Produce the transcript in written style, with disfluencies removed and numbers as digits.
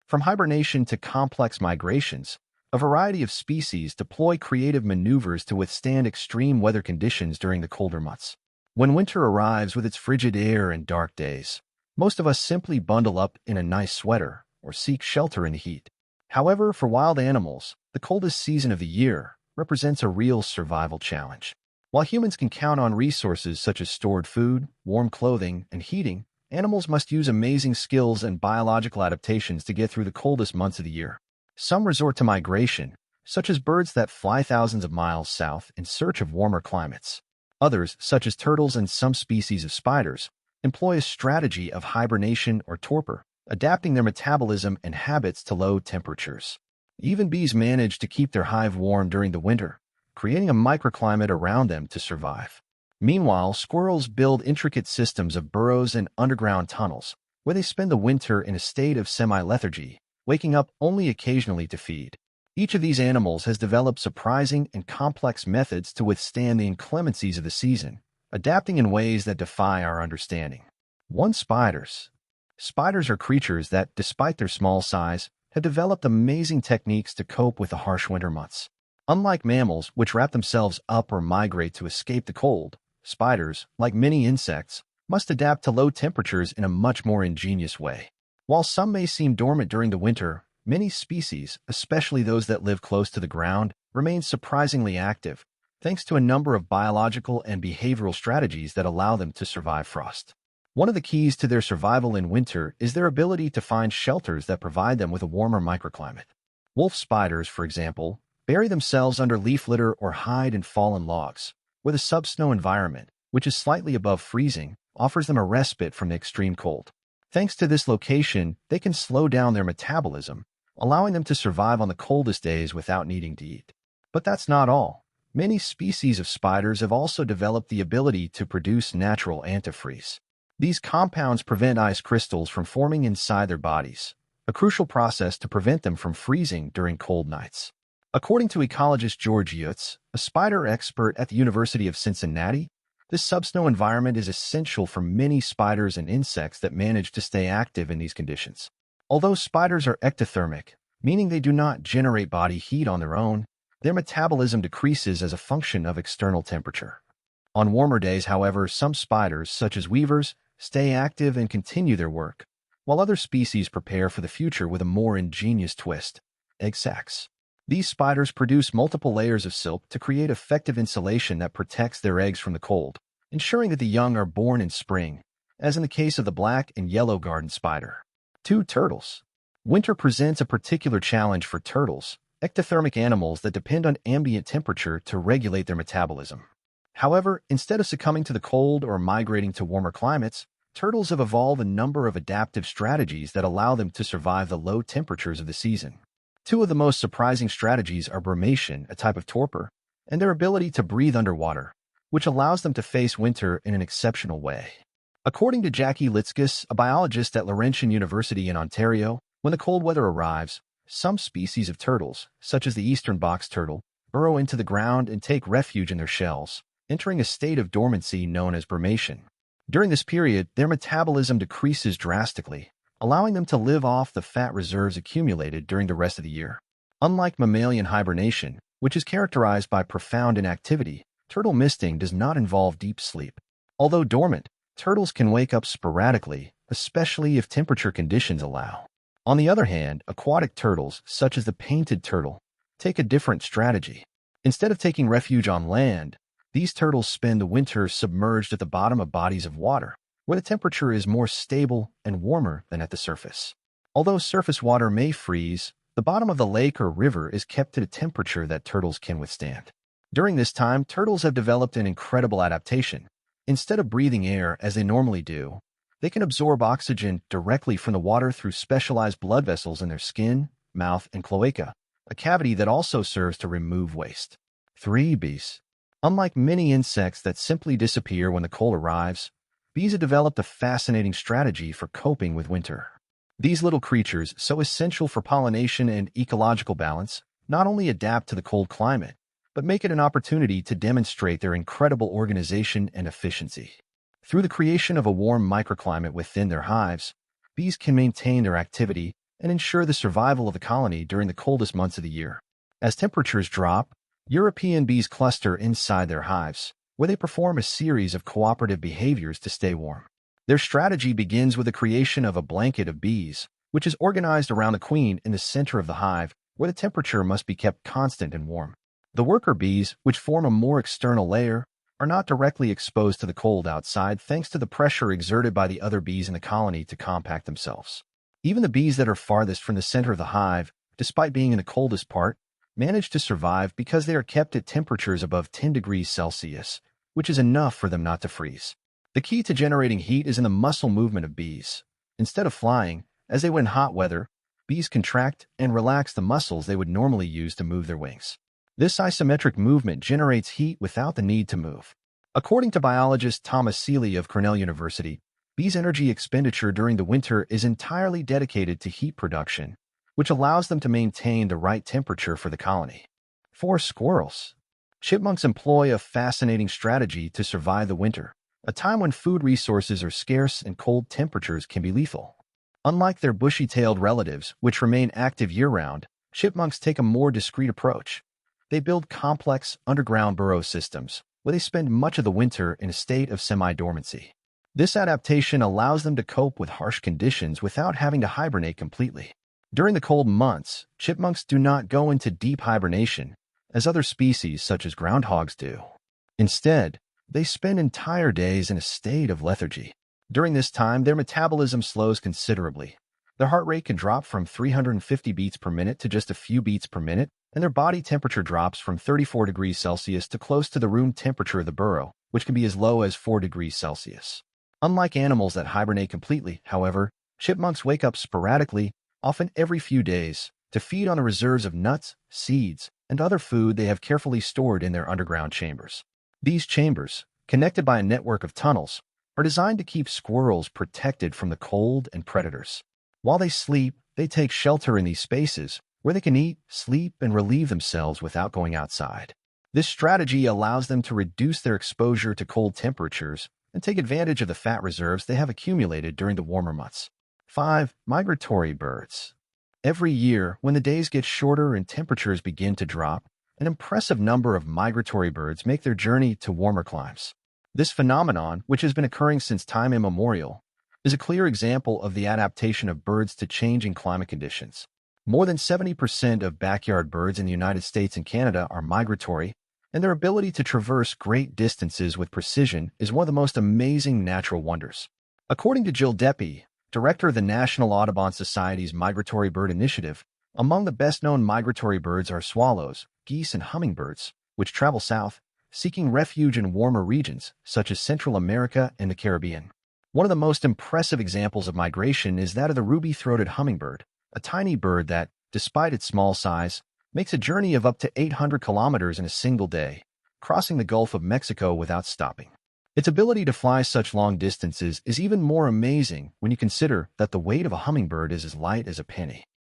From hibernation to complex migrations, a variety of species deploy creative maneuvers to withstand extreme weather conditions during the colder months. When winter arrives with its frigid air and dark days, most of us simply bundle up in a nice sweater or seek shelter in the heat. However, for wild animals, the coldest season of the year represents a real survival challenge. While humans can count on resources such as stored food, warm clothing, and heating, animals must use amazing skills and biological adaptations to get through the coldest months of the year. Some resort to migration, such as birds that fly thousands of miles south in search of warmer climates. Others, such as turtles and some species of spiders, employ a strategy of hibernation or torpor, adapting their metabolism and habits to low temperatures. Even bees manage to keep their hive warm during the winter, creating a microclimate around them to survive. Meanwhile, squirrels build intricate systems of burrows and underground tunnels, where they spend the winter in a state of semi-lethargy, waking up only occasionally to feed. Each of these animals has developed surprising and complex methods to withstand the inclemencies of the season, adapting in ways that defy our understanding. 1. Spiders. Spiders are creatures that, despite their small size, have developed amazing techniques to cope with the harsh winter months. Unlike mammals, which wrap themselves up or migrate to escape the cold, spiders, like many insects, must adapt to low temperatures in a much more ingenious way. While some may seem dormant during the winter, many species, especially those that live close to the ground, remain surprisingly active, thanks to a number of biological and behavioral strategies that allow them to survive frost. One of the keys to their survival in winter is their ability to find shelters that provide them with a warmer microclimate. Wolf spiders, for example, bury themselves under leaf litter or hide in fallen logs, where the subsnow environment, which is slightly above freezing, offers them a respite from the extreme cold. Thanks to this location, they can slow down their metabolism, allowing them to survive on the coldest days without needing to eat. But that's not all. Many species of spiders have also developed the ability to produce natural antifreeze. These compounds prevent ice crystals from forming inside their bodies, a crucial process to prevent them from freezing during cold nights. According to ecologist George Yutz, a spider expert at the University of Cincinnati, this subsnow environment is essential for many spiders and insects that manage to stay active in these conditions. Although spiders are ectothermic, meaning they do not generate body heat on their own, their metabolism decreases as a function of external temperature. On warmer days, however, some spiders, such as weavers, stay active and continue their work, while other species prepare for the future with a more ingenious twist: egg sacs. These spiders produce multiple layers of silk to create effective insulation that protects their eggs from the cold, ensuring that the young are born in spring, as in the case of the black and yellow garden spider. 2. Turtles. Winter presents a particular challenge for turtles, ectothermic animals that depend on ambient temperature to regulate their metabolism. However, instead of succumbing to the cold or migrating to warmer climates, turtles have evolved a number of adaptive strategies that allow them to survive the low temperatures of the season. Two of the most surprising strategies are brumation, a type of torpor, and their ability to breathe underwater, which allows them to face winter in an exceptional way. According to Jackie Litzkus, a biologist at Laurentian University in Ontario, when the cold weather arrives, some species of turtles, such as the eastern box turtle, burrow into the ground and take refuge in their shells, entering a state of dormancy known as brumation. During this period, their metabolism decreases drastically, allowing them to live off the fat reserves accumulated during the rest of the year. Unlike mammalian hibernation, which is characterized by profound inactivity, turtle misting does not involve deep sleep. Although dormant, turtles can wake up sporadically, especially if temperature conditions allow. On the other hand, aquatic turtles, such as the painted turtle, take a different strategy. Instead of taking refuge on land, these turtles spend the winter submerged at the bottom of bodies of water, where the temperature is more stable and warmer than at the surface. Although surface water may freeze, the bottom of the lake or river is kept at a temperature that turtles can withstand. During this time, turtles have developed an incredible adaptation. Instead of breathing air as they normally do, they can absorb oxygen directly from the water through specialized blood vessels in their skin, mouth, and cloaca, a cavity that also serves to remove waste. 3. Bees. Unlike many insects that simply disappear when the cold arrives, bees have developed a fascinating strategy for coping with winter. These little creatures, so essential for pollination and ecological balance, not only adapt to the cold climate, but make it an opportunity to demonstrate their incredible organization and efficiency. Through the creation of a warm microclimate within their hives, bees can maintain their activity, and ensure the survival of the colony during the coldest months of the year. As temperatures drop, European bees cluster inside their hives, where they perform a series of cooperative behaviors to stay warm. Their strategy begins with the creation of a blanket of bees, which is organized around the queen in the center of the hive, where the temperature must be kept constant and warm. The worker bees, which form a more external layer, are not directly exposed to the cold outside thanks to the pressure exerted by the other bees in the colony to compact themselves. Even the bees that are farthest from the center of the hive, despite being in the coldest part, manage to survive because they are kept at temperatures above 10 degrees Celsius, which is enough for them not to freeze. The key to generating heat is in the muscle movement of bees. Instead of flying, as they would in hot weather, bees contract and relax the muscles they would normally use to move their wings. This isometric movement generates heat without the need to move. According to biologist Thomas Seeley of Cornell University, bees' energy expenditure during the winter is entirely dedicated to heat production, which allows them to maintain the right temperature for the colony. For squirrels, chipmunks employ a fascinating strategy to survive the winter, a time when food resources are scarce and cold temperatures can be lethal. Unlike their bushy-tailed relatives, which remain active year-round, chipmunks take a more discreet approach. They build complex, underground burrow systems, where they spend much of the winter in a state of semi-dormancy. This adaptation allows them to cope with harsh conditions without having to hibernate completely. During the cold months, chipmunks do not go into deep hibernation, as other species such as groundhogs do. Instead, they spend entire days in a state of lethargy. During this time, their metabolism slows considerably. Their heart rate can drop from 350 beats per minute to just a few beats per minute, and their body temperature drops from 34 degrees Celsius to close to the room temperature of the burrow, which can be as low as 4 degrees Celsius. Unlike animals that hibernate completely, however, chipmunks wake up sporadically, often every few days, to feed on the reserves of nuts, seeds, and other food they have carefully stored in their underground chambers. These chambers, connected by a network of tunnels, are designed to keep squirrels protected from the cold and predators. While they sleep, they take shelter in these spaces, where they can eat, sleep, and relieve themselves without going outside. This strategy allows them to reduce their exposure to cold temperatures and take advantage of the fat reserves they have accumulated during the warmer months. 5. Migratory birds. Every year, when the days get shorter and temperatures begin to drop, an impressive number of migratory birds make their journey to warmer climes. This phenomenon, which has been occurring since time immemorial, is a clear example of the adaptation of birds to changing climate conditions. More than 70% of backyard birds in the United States and Canada are migratory, and their ability to traverse great distances with precision is one of the most amazing natural wonders. According to Jill Deppy, director of the National Audubon Society's Migratory Bird Initiative, among the best-known migratory birds are swallows, geese, and hummingbirds, which travel south, seeking refuge in warmer regions, such as Central America and the Caribbean. One of the most impressive examples of migration is that of the ruby-throated hummingbird, a tiny bird that, despite its small size, makes a journey of up to 800 kilometers in a single day, crossing the Gulf of Mexico without stopping. Its ability to fly such long distances is even more amazing when you consider that the weight of a hummingbird is as light as a penny.